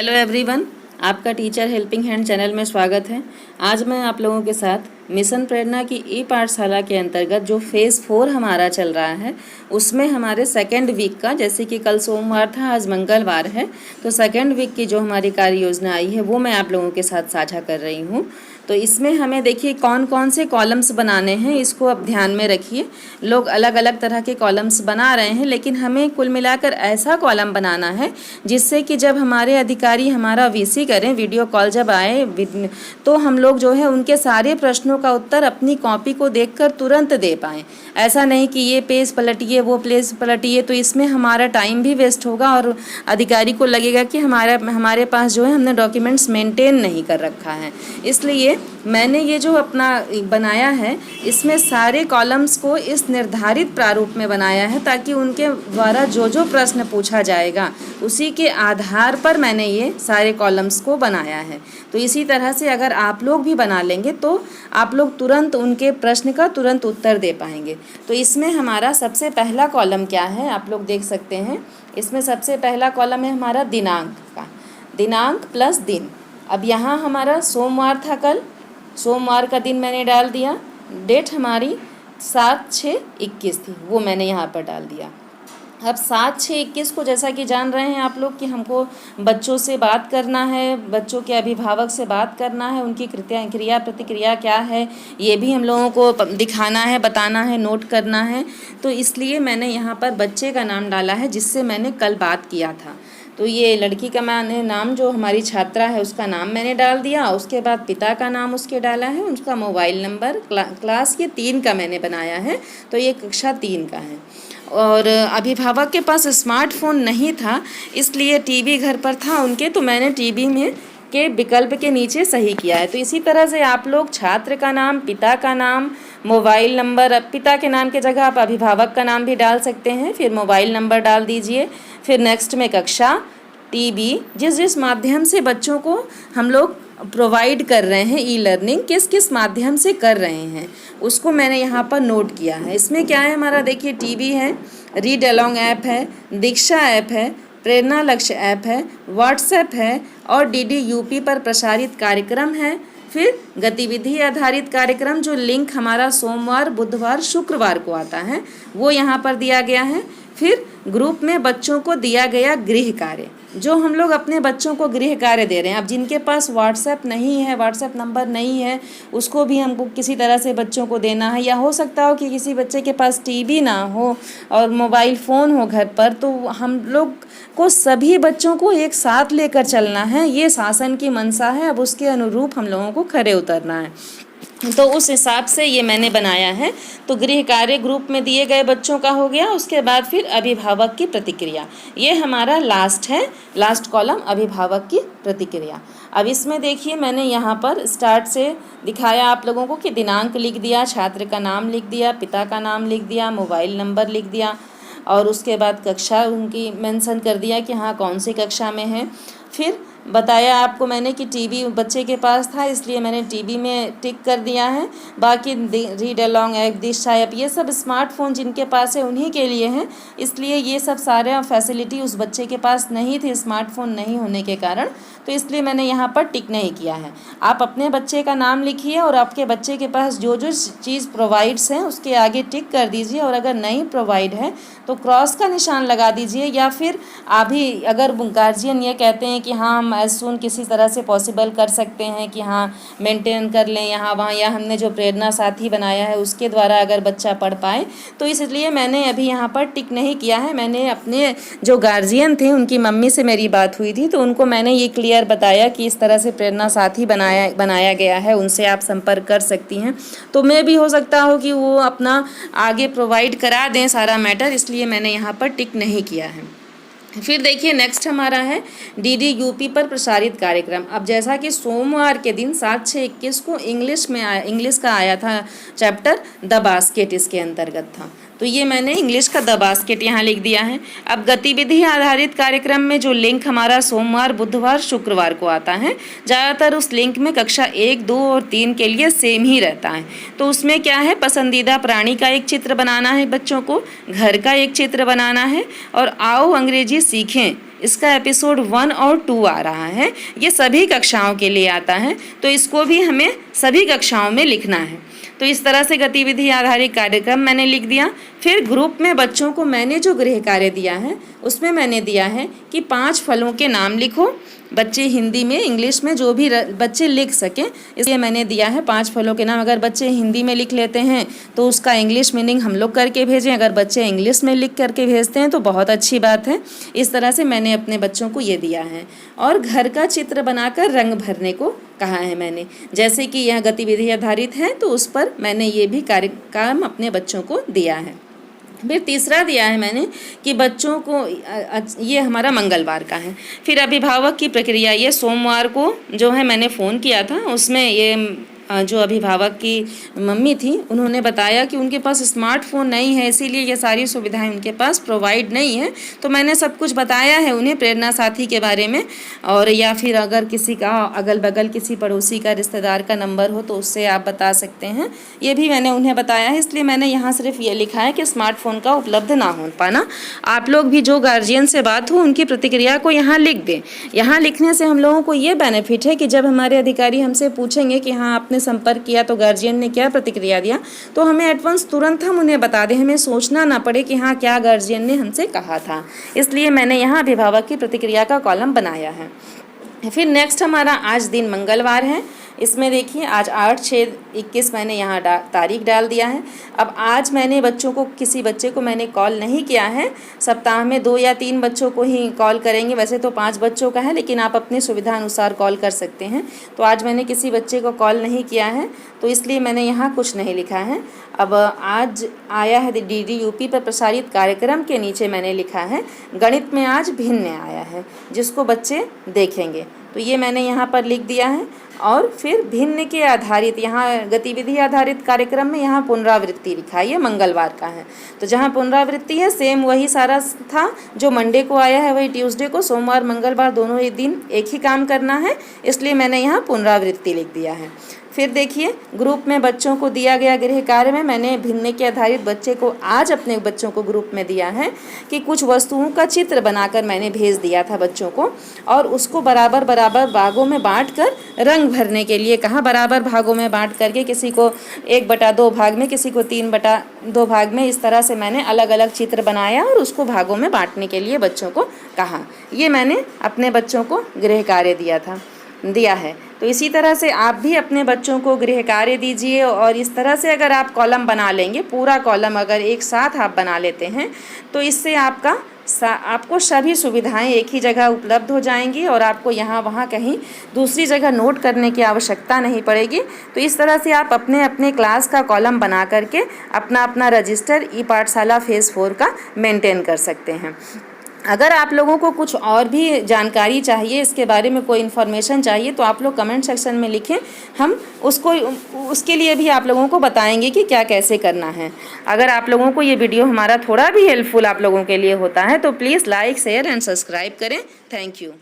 Hello everyone, आपका teacher helping hand channel में स्वागत है। आज मैं आप लोगों के साथ मिशन प्रेरणा की ई पाठशाला के अंतर्गत जो फेज़ 4 हमारा चल रहा है उसमें हमारे सेकेंड वीक का, जैसे कि कल सोमवार था, आज मंगलवार है, तो सेकेंड वीक की जो हमारी कार्य योजना आई है वो मैं आप लोगों के साथ साझा कर रही हूँ। तो इसमें हमें देखिए कौन कौन से कॉलम्स बनाने हैं, इसको अब ध्यान में रखिए। लोग अलग अलग तरह के कॉलम्स बना रहे हैं, लेकिन हमें कुल मिलाकर ऐसा कॉलम बनाना है जिससे कि जब हमारे अधिकारी हमारा वीसी करें, वीडियो कॉल जब आए, तो हम लोग जो है उनके सारे प्रश्नों का उत्तर अपनी कॉपी को देखकर तुरंत दे पाएँ। ऐसा नहीं कि ये पेज पलटिए, वो पेज पलटिए, तो इसमें हमारा टाइम भी वेस्ट होगा और अधिकारी को लगेगा कि हमारे पास जो है हमने डॉक्यूमेंट्स मेंटेन नहीं कर रखा है। इसलिए मैंने ये जो अपना बनाया है इसमें सारे कॉलम्स को इस निर्धारित प्रारूप में बनाया है ताकि उनके द्वारा जो जो प्रश्न पूछा जाएगा उसी के आधार पर मैंने ये सारे कॉलम्स को बनाया है। तो इसी तरह से अगर आप लोग भी बना लेंगे तो आप लोग तुरंत उनके प्रश्न का तुरंत उत्तर दे पाएंगे। तो इसमें हमारा सबसे पहला कॉलम क्या है, आप लोग देख सकते हैं। इसमें सबसे पहला कॉलम है हमारा दिनांक का, दिनांक प्लस दिन। अब यहाँ हमारा सोमवार था, कल सोमवार का दिन मैंने डाल दिया, डेट हमारी 7/6/21 थी, वो मैंने यहाँ पर डाल दिया। अब 7/6/21 को जैसा कि जान रहे हैं आप लोग कि हमको बच्चों से बात करना है, बच्चों के अभिभावक से बात करना है, उनकी क्रिया प्रतिक्रिया क्या है ये भी हम लोगों को दिखाना है, बताना है, नोट करना है। तो इसलिए मैंने यहाँ पर बच्चे का नाम डाला है जिससे मैंने कल बात किया था। तो ये लड़की का मैंने नाम, जो हमारी छात्रा है उसका नाम मैंने डाल दिया। उसके बाद पिता का नाम उसके डाला है, उसका मोबाइल नंबर, क्लास ये 3 का मैंने बनाया है, तो ये कक्षा 3 का है। और अभिभावक के पास स्मार्टफोन नहीं था इसलिए टीवी घर पर था उनके, तो मैंने टीवी में के विकल्प के नीचे सही किया है। तो इसी तरह से आप लोग छात्र का नाम, पिता का नाम, मोबाइल नंबर, पिता के नाम की जगह आप अभिभावक का नाम भी डाल सकते हैं, फिर मोबाइल नंबर डाल दीजिए, फिर नेक्स्ट में कक्षा, टीवी, जिस जिस माध्यम से बच्चों को हम लोग प्रोवाइड कर रहे हैं, ई लर्निंग किस किस माध्यम से कर रहे हैं उसको मैंने यहाँ पर नोट किया है। इसमें क्या है हमारा, देखिए टीवी है, रीड अलोंग ऐप है, दीक्षा ऐप है, प्रेरणा लक्ष्य ऐप है, व्हाट्सएप है और डीडी यूपी पर प्रसारित कार्यक्रम है, फिर गतिविधि आधारित कार्यक्रम जो लिंक हमारा सोमवार, बुधवार, शुक्रवार को आता है वो यहाँ पर दिया गया है, फिर ग्रुप में बच्चों को दिया गया गृह कार्य, जो हम लोग अपने बच्चों को गृह कार्य दे रहे हैं। अब जिनके पास व्हाट्सएप नहीं है, व्हाट्सएप नंबर नहीं है, उसको भी हमको किसी तरह से बच्चों को देना है, या हो सकता हो कि किसी बच्चे के पास टीवी ना हो और मोबाइल फ़ोन हो घर पर, तो हम लोग को सभी बच्चों को एक साथ लेकर चलना है। ये शासन की मंशा है, अब उसके अनुरूप हम लोगों को खरे उतरना है। तो उस हिसाब से ये मैंने बनाया है। तो गृह कार्य ग्रुप में दिए गए बच्चों का हो गया, उसके बाद फिर अभिभावक की प्रतिक्रिया, ये हमारा लास्ट है, लास्ट कॉलम अभिभावक की प्रतिक्रिया। अब इसमें देखिए मैंने यहाँ पर स्टार्ट से दिखाया आप लोगों को कि दिनांक लिख दिया, छात्र का नाम लिख दिया, पिता का नाम लिख दिया, मोबाइल नंबर लिख दिया और उसके बाद कक्षा उनकी मेंशन कर दिया कि हाँ कौन सी कक्षा में है। फिर बताया आपको मैंने कि टीवी बच्चे के पास था इसलिए मैंने टीवी में टिक कर दिया है। बाकी रीड अलोंग ऐप, दीक्षा ऐप, ये सब स्मार्टफोन जिनके पास है उन्हीं के लिए हैं, इसलिए ये सब सारे फैसिलिटी उस बच्चे के पास नहीं थी स्मार्टफोन नहीं होने के कारण, तो इसलिए मैंने यहाँ पर टिक नहीं किया है। आप अपने बच्चे का नाम लिखिए और आपके बच्चे के पास जो जो चीज़ प्रोवाइड्स हैं उसके आगे टिक कर दीजिए, और अगर नहीं प्रोवाइड है तो क्रॉस का निशान लगा दीजिए, या फिर अभी अगर गार्जियन ये कहते हैं कि हाँ हम एज सून किसी तरह से पॉसिबल कर सकते हैं कि हाँ मेंटेन कर लें यहाँ वहाँ, या हमने जो प्रेरणा साथी बनाया है उसके द्वारा अगर बच्चा पढ़ पाए, तो इसलिए मैंने अभी यहाँ पर टिक नहीं किया है। मैंने अपने जो गार्जियन थे उनकी मम्मी से मेरी बात हुई थी तो उनको मैंने ये क्लियर बताया कि इस तरह से प्रेरणा साथी बनाया गया है, उनसे आप संपर्क कर सकती हैं। तो मैं भी हो सकता हो कि वो अपना आगे प्रोवाइड करा दें सारा मैटर, इसलिए मैंने यहाँ पर टिक नहीं किया है। फिर देखिए नेक्स्ट हमारा है डीडी यूपी पर प्रसारित कार्यक्रम। अब जैसा कि सोमवार के दिन 7/6/21 को इंग्लिश का आया था चैप्टर द बास्केट, इसके अंतर्गत था, तो ये मैंने इंग्लिश का द बास्केट यहाँ लिख दिया है। अब गतिविधि आधारित कार्यक्रम में जो लिंक हमारा सोमवार, बुधवार, शुक्रवार को आता है, ज़्यादातर उस लिंक में कक्षा 1, 2 और 3 के लिए सेम ही रहता है। तो उसमें क्या है, पसंदीदा प्राणी का एक चित्र बनाना है बच्चों को, घर का एक चित्र बनाना है, और आओ अंग्रेजी सीखें इसका एपिसोड 1 और 2 आ रहा है। ये सभी कक्षाओं के लिए आता है, तो इसको भी हमें सभी कक्षाओं में लिखना है। तो इस तरह से गतिविधि आधारित कार्यक्रम मैंने लिख दिया। फिर ग्रुप में बच्चों को मैंने जो गृह कार्य दिया है उसमें मैंने दिया है कि 5 फलों के नाम लिखो। बच्चे हिंदी में, इंग्लिश में जो भी बच्चे लिख सकें, इसलिए मैंने दिया है 5 फलों के नाम। अगर बच्चे हिंदी में लिख लेते हैं तो उसका इंग्लिश मीनिंग हम लोग करके भेजें, अगर बच्चे इंग्लिश में लिख करके भेजते हैं तो बहुत अच्छी बात है। इस तरह से मैंने अपने बच्चों को ये दिया है। और घर का चित्र बनाकर रंग भरने को कहा है मैंने। जैसे कि यह गतिविधि आधारित है तो उस पर मैंने ये भी कार्यक्रम अपने बच्चों को दिया है। फिर तीसरा दिया है मैंने कि बच्चों को, ये हमारा मंगलवार का है। फिर अभिभावक की प्रक्रिया, ये सोमवार को जो है मैंने फ़ोन किया था, उसमें ये जो अभिभावक की मम्मी थी उन्होंने बताया कि उनके पास स्मार्टफ़ोन नहीं है, इसीलिए ये सारी सुविधाएं उनके पास प्रोवाइड नहीं है। तो मैंने सब कुछ बताया है उन्हें प्रेरणा साथी के बारे में, और या फिर अगर किसी का अगल बगल किसी पड़ोसी का, रिश्तेदार का नंबर हो तो उससे आप बता सकते हैं, ये भी मैंने उन्हें बताया है। इसलिए मैंने यहाँ सिर्फ ये लिखा है कि स्मार्टफ़ोन का उपलब्ध ना हो पाना। आप लोग भी जो गार्जियन से बात हो उनकी प्रतिक्रिया को यहाँ लिख दें। यहाँ लिखने से हम लोगों को ये बेनिफिट है कि जब हमारे अधिकारी हमसे पूछेंगे कि हाँ आपने संपर्क किया तो गार्जियन ने क्या प्रतिक्रिया दिया, तो हमें एडवांस तुरंत हम उन्हें बता दें, हमें सोचना ना पड़े कि हाँ क्या गार्जियन ने हमसे कहा था। इसलिए मैंने यहाँ अभिभावक की प्रतिक्रिया का कॉलम बनाया है। फिर नेक्स्ट हमारा आज दिन मंगलवार है। इसमें देखिए आज 8/6/21 मैंने यहाँ तारीख डाल दिया है। अब आज मैंने बच्चों को, किसी बच्चे को मैंने कॉल नहीं किया है। सप्ताह में 2 या 3 बच्चों को ही कॉल करेंगे, वैसे तो 5 बच्चों का है, लेकिन आप अपनी सुविधा अनुसार कॉल कर सकते हैं। तो आज मैंने किसी बच्चे को कॉल नहीं किया है, तो इसलिए मैंने यहाँ कुछ नहीं लिखा है। अब आज आया है DDUP पर प्रसारित कार्यक्रम के नीचे मैंने लिखा है गणित में आज भिन्न आया है, जिसको बच्चे देखेंगे, तो ये मैंने यहाँ पर लिख दिया है। और फिर भिन्न के आधारित, यहाँ गतिविधि आधारित कार्यक्रम में यहाँ पुनरावृत्ति लिखा है, ये मंगलवार का है। तो जहाँ पुनरावृत्ति है सेम वही सारा था जो मंडे को आया है, वही ट्यूसडे को, सोमवार मंगलवार दोनों ही दिन एक ही काम करना है, इसलिए मैंने यहाँ पुनरावृत्ति लिख दिया है। फिर देखिए ग्रुप में बच्चों को दिया गया गृह कार्य में मैंने भिन्न के आधारित बच्चे को, आज अपने बच्चों को ग्रुप में दिया है कि कुछ वस्तुओं का चित्र बनाकर मैंने भेज दिया था बच्चों को, और उसको बराबर बराबर भागों में बांटकर रंग भरने के लिए कहा। बराबर भागों में बांट करके किसी को 1/2 भाग में, किसी को 3/2 भाग में, इस तरह से मैंने अलग अलग चित्र बनाया और उसको भागों में बांटने के लिए बच्चों को कहा। ये मैंने अपने बच्चों को गृह कार्य दिया है। तो इसी तरह से आप भी अपने बच्चों को गृह कार्य दीजिए, और इस तरह से अगर आप कॉलम बना लेंगे, पूरा कॉलम अगर एक साथ आप बना लेते हैं, तो इससे आपको सभी सुविधाएं एक ही जगह उपलब्ध हो जाएंगी और आपको यहाँ वहाँ कहीं दूसरी जगह नोट करने की आवश्यकता नहीं पड़ेगी। तो इस तरह से आप अपने अपने क्लास का कॉलम बना करके अपना रजिस्टर ई पाठशाला फेज़ 4 का मेंटेन कर सकते हैं। अगर आप लोगों को कुछ और भी जानकारी चाहिए, इसके बारे में कोई इन्फॉर्मेशन चाहिए, तो आप लोग कमेंट सेक्शन में लिखें, हम उसके लिए भी आप लोगों को बताएंगे कि क्या कैसे करना है। अगर आप लोगों को ये वीडियो हमारा थोड़ा भी हेल्पफुल आप लोगों के लिए होता है तो please like, share and subscribe करें। Thank you.